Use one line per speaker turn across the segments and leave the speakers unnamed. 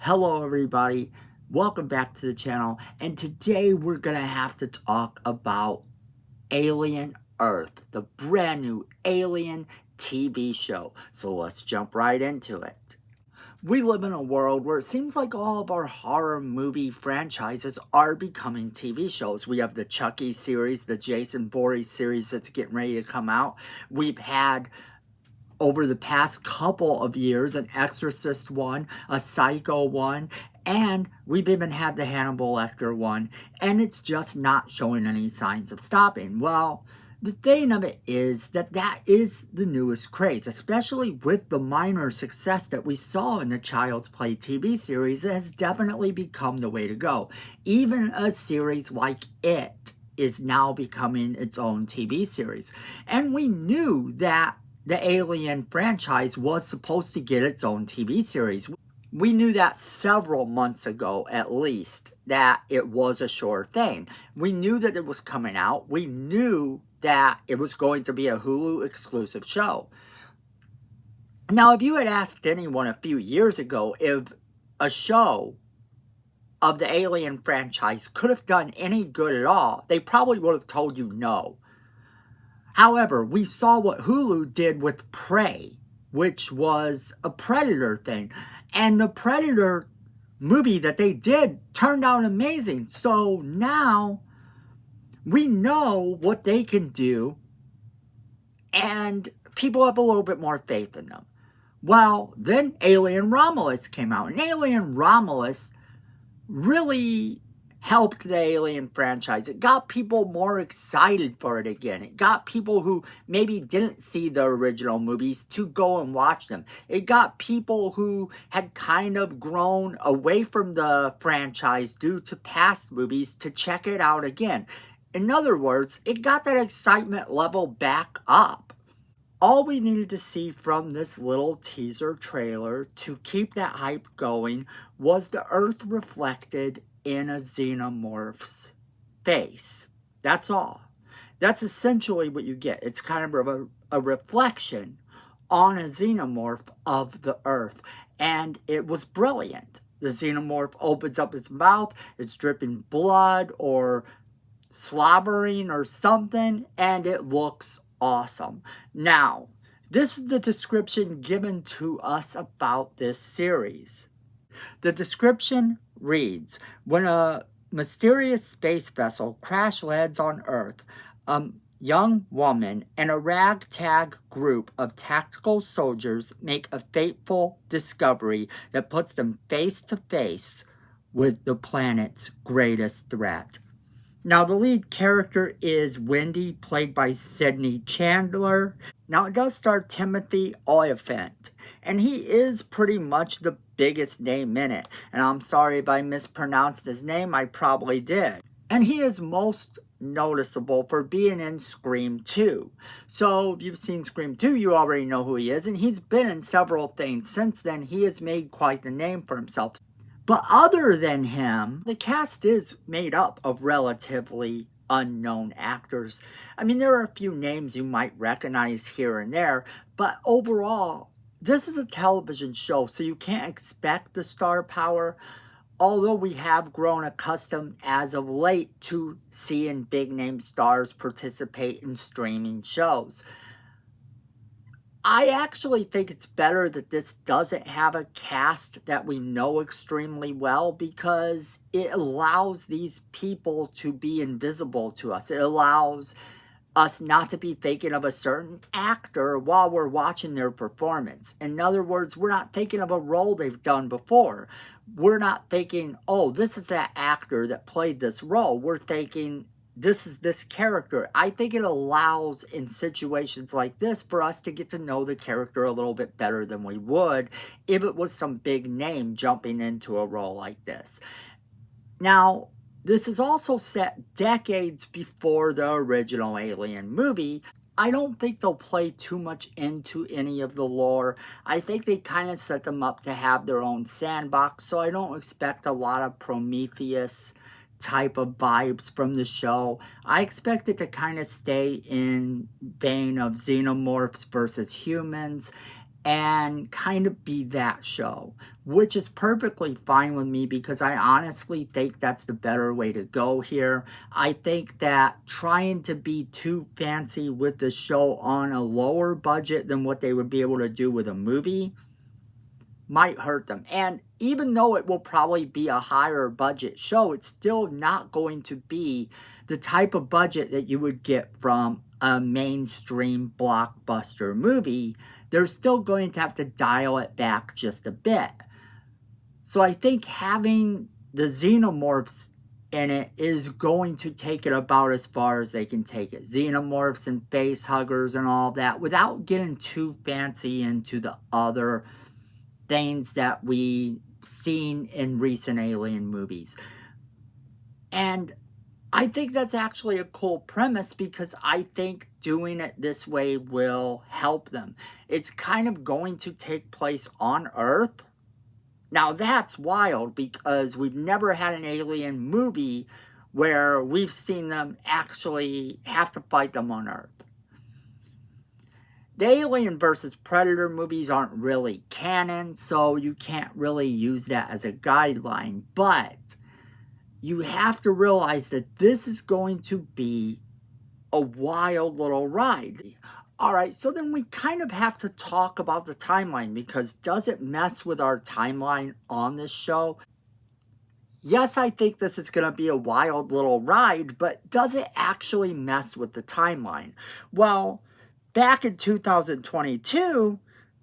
Hello everybody, welcome back to the channel, and today we're gonna have to talk about Alien Earth, the brand new Alien TV show. So let's jump right into it. We live in a world where it seems like all of our horror movie franchises are becoming TV shows. We have the Chucky series, the Jason Voorhees series that's getting ready to come out. We've had over the past couple of years, an Exorcist one, a Psycho one, and we've even had the Hannibal Lecter one, and it's just not showing any signs of stopping. Well, the thing of it is that is the newest craze, especially with the minor success that we saw in the Child's Play TV series. It has definitely become the way to go. Even a series like It is now becoming its own TV series. And we knew that the Alien franchise was supposed to get its own TV series. We knew that several months ago, at least, that it was a sure thing. We knew that it was coming out. We knew that it was going to be a Hulu exclusive show. Now, if you had asked anyone a few years ago if a show of the Alien franchise could have done any good at all, they probably would have told you no. However, we saw what Hulu did with Prey, which was a Predator thing. And the Predator movie that they did turned out amazing. So now we know what they can do, and people have a little bit more faith in them. Well, then Alien Romulus came out, and Alien Romulus really helped the Alien franchise. It got people more excited for it again. It got people who maybe didn't see the original movies to go and watch them. It got people who had kind of grown away from the franchise due to past movies to check it out again. In other words, it got that excitement level back up. All we needed to see from this little teaser trailer to keep that hype going was the Earth reflected in a xenomorph's face. That's all. That's essentially what you get. It's kind of a reflection on a xenomorph of the Earth. And it was brilliant. The xenomorph opens up its mouth, it's dripping blood or slobbering or something, and it looks awesome. Now, this is the description given to us about this series. The description reads, when a mysterious space vessel crash lands on Earth, a young woman and a ragtag group of tactical soldiers make a fateful discovery that puts them face to face with the planet's greatest threat. Now, the lead character is Wendy, played by Sidney Chandler. Now, it does star Timothy Olyphant, and he is pretty much the biggest name in it. And I'm sorry if I mispronounced his name, I probably did. And he is most noticeable for being in Scream 2. So, if you've seen Scream 2, you already know who he is, and he's been in several things since then. He has made quite the name for himself. But other than him, the cast is made up of relatively unknown actors. I mean, there are a few names you might recognize here and there, but overall, this is a television show, so you can't expect the star power, although we have grown accustomed as of late to seeing big name stars participate in streaming shows. I actually think it's better that this doesn't have a cast that we know extremely well, because it allows these people to be invisible to us. It allows us not to be thinking of a certain actor while we're watching their performance. In other words, we're not thinking of a role they've done before. We're not thinking, oh, this is that actor that played this role. We're thinking, this is this character. I think it allows in situations like this for us to get to know the character a little bit better than we would if it was some big name jumping into a role like this. Now, this is also set decades before the original Alien movie. I don't think they'll play too much into any of the lore. I think they kind of set them up to have their own sandbox, so I don't expect a lot of Prometheus type of vibes from the show. I expect it to kind of stay in vein of xenomorphs versus humans, and kind of be that show, which is perfectly fine with me because I honestly think that's the better way to go here. I think that trying to be too fancy with the show on a lower budget than what they would be able to do with a movie might hurt them. And even though it will probably be a higher budget show, it's still not going to be the type of budget that you would get from a mainstream blockbuster movie. They're still going to have to dial it back just a bit. So I think having the xenomorphs in it is going to take it about as far as they can take it. Xenomorphs and face huggers and all that without getting too fancy into the other things that we've seen in recent Alien movies. And I think that's actually a cool premise because I think doing it this way will help them. It's kind of going to take place on Earth. Now that's wild because we've never had an Alien movie where we've seen them actually have to fight them on Earth. The Alien vs. Predator movies aren't really canon, so you can't really use that as a guideline. But you have to realize that this is going to be a wild little ride. Alright, so then we kind of have to talk about the timeline because does it mess with our timeline on this show? Yes, I think this is going to be a wild little ride, but does it actually mess with the timeline? Well, back in 2022,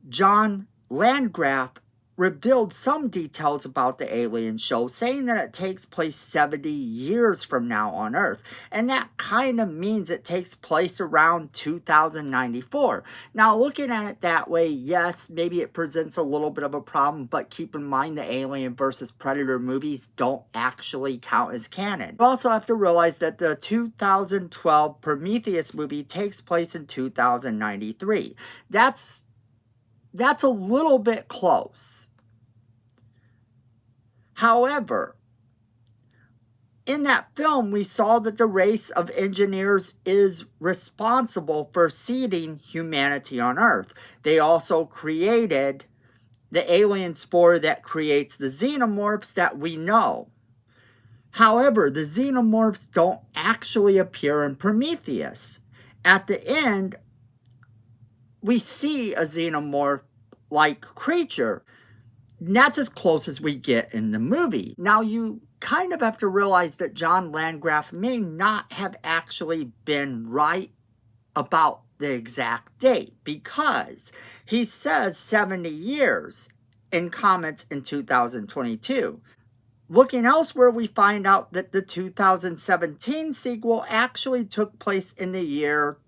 John Landgraf revealed some details about the Alien show, saying that it takes place 70 years from now on Earth. And that kind of means it takes place around 2094. Now, looking at it that way, yes, maybe it presents a little bit of a problem, but keep in mind the Alien vs. Predator movies don't actually count as canon. You also have to realize that the 2012 Prometheus movie takes place in 2093. That's a little bit close. However, in that film, we saw that the race of engineers is responsible for seeding humanity on Earth. They also created the alien spore that creates the xenomorphs that we know. However, the xenomorphs don't actually appear in Prometheus. At the end, we see a xenomorph-like creature. And that's as close as we get in the movie. Now, you kind of have to realize that John Landgraf may not have actually been right about the exact date because he says 70 years in comments in 2022. Looking elsewhere, we find out that the 2017 sequel actually took place in the year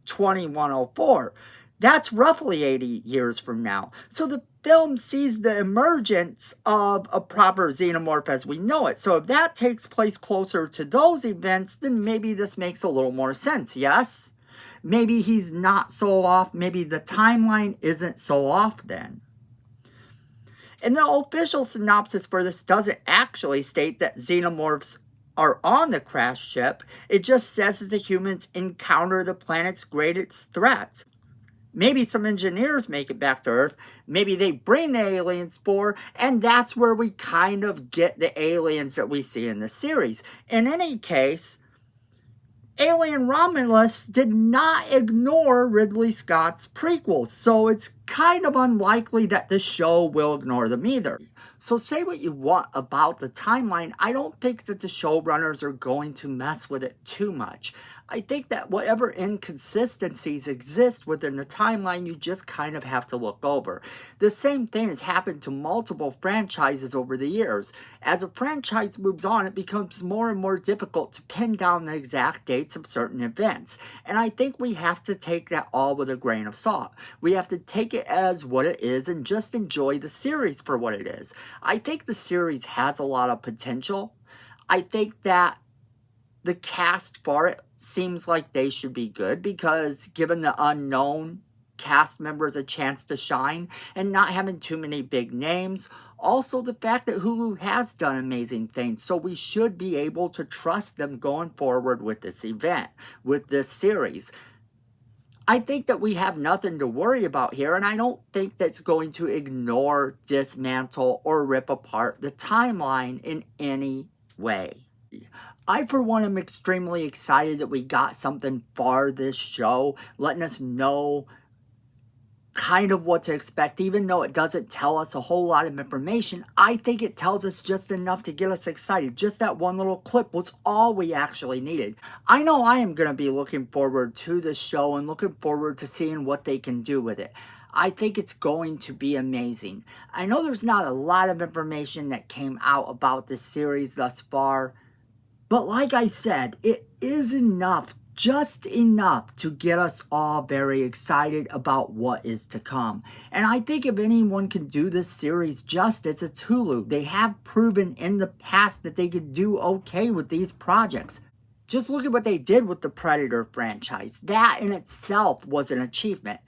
2104. That's roughly 80 years from now. So the film sees the emergence of a proper xenomorph as we know it. So if that takes place closer to those events, then maybe this makes a little more sense, yes? Maybe he's not so off. Maybe the timeline isn't so off then. And the official synopsis for this doesn't actually state that xenomorphs are on the crash ship. It just says that the humans encounter the planet's greatest threats. Maybe some engineers make it back to Earth. Maybe they bring the alien spore, and that's where we kind of get the aliens that we see in the series. In any case, Alien Romulus did not ignore Ridley Scott's prequels, so it's kind of unlikely that the show will ignore them either. So say what you want about the timeline, I don't think that the showrunners are going to mess with it too much. I think that whatever inconsistencies exist within the timeline, you just kind of have to look over. The same thing has happened to multiple franchises over the years. As a franchise moves on, it becomes more and more difficult to pin down the exact dates of certain events. And I think we have to take that all with a grain of salt. We have to take it as what it is and just enjoy the series for what it is. I think the series has a lot of potential. I think that the cast for it seems like they should be good because given the unknown cast members a chance to shine and not having too many big names. Also the fact that Hulu has done amazing things, so we should be able to trust them going forward with this event, with this series. I think that we have nothing to worry about here, and I don't think that's going to ignore, dismantle, or rip apart the timeline in any way. I, for one, am extremely excited that we got something for this show, letting us know kind of what to expect. Even though it doesn't tell us a whole lot of information, I think it tells us just enough to get us excited. Just that one little clip was all we actually needed. I know I am going to be looking forward to this show and looking forward to seeing what they can do with it. I think it's going to be amazing. I know there's not a lot of information that came out about this series thus far, but like I said, it is enough, just enough to get us all very excited about what is to come. And I think if anyone can do this series justice, it's Hulu. They have proven in the past that they could do okay with these projects. Just look at what they did with the Predator franchise. That in itself was an achievement.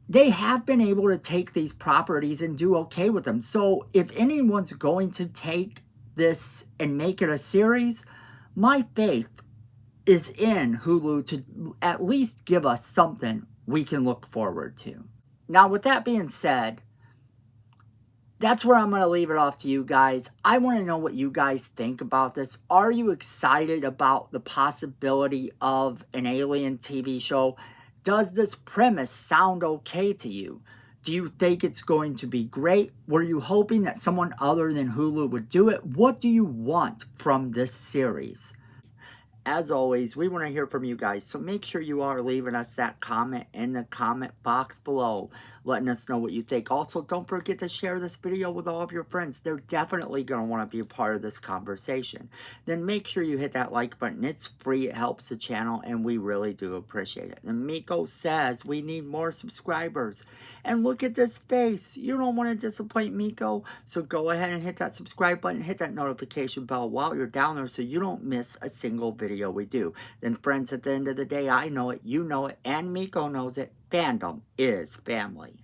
They have been able to take these properties and do okay with them. So if anyone's going to take this and make it a series, my faith is in Hulu to at least give us something we can look forward to. Now, with that being said, that's where I'm going to leave it off to you guys. I want to know what you guys think about this. Are you excited about the possibility of an Alien TV show? Does this premise sound okay to you? Do you think it's going to be great? Were you hoping that someone other than Hulu would do it? What do you want from this series? As always, we want to hear from you guys, so make sure you are leaving us that comment in the comment box below, letting us know what you think. Also, don't forget to share this video with all of your friends. They're definitely going to want to be a part of this conversation. Then make sure you hit that like button. It's free, it helps the channel, and we really do appreciate it. And Miko says we need more subscribers. And look at this face. You don't want to disappoint Miko, so go ahead and hit that subscribe button, hit that notification bell while you're down there so you don't miss a single video we do. Then friends, at the end of the day, I know it, you know it, and Miko knows it. Fandom is family.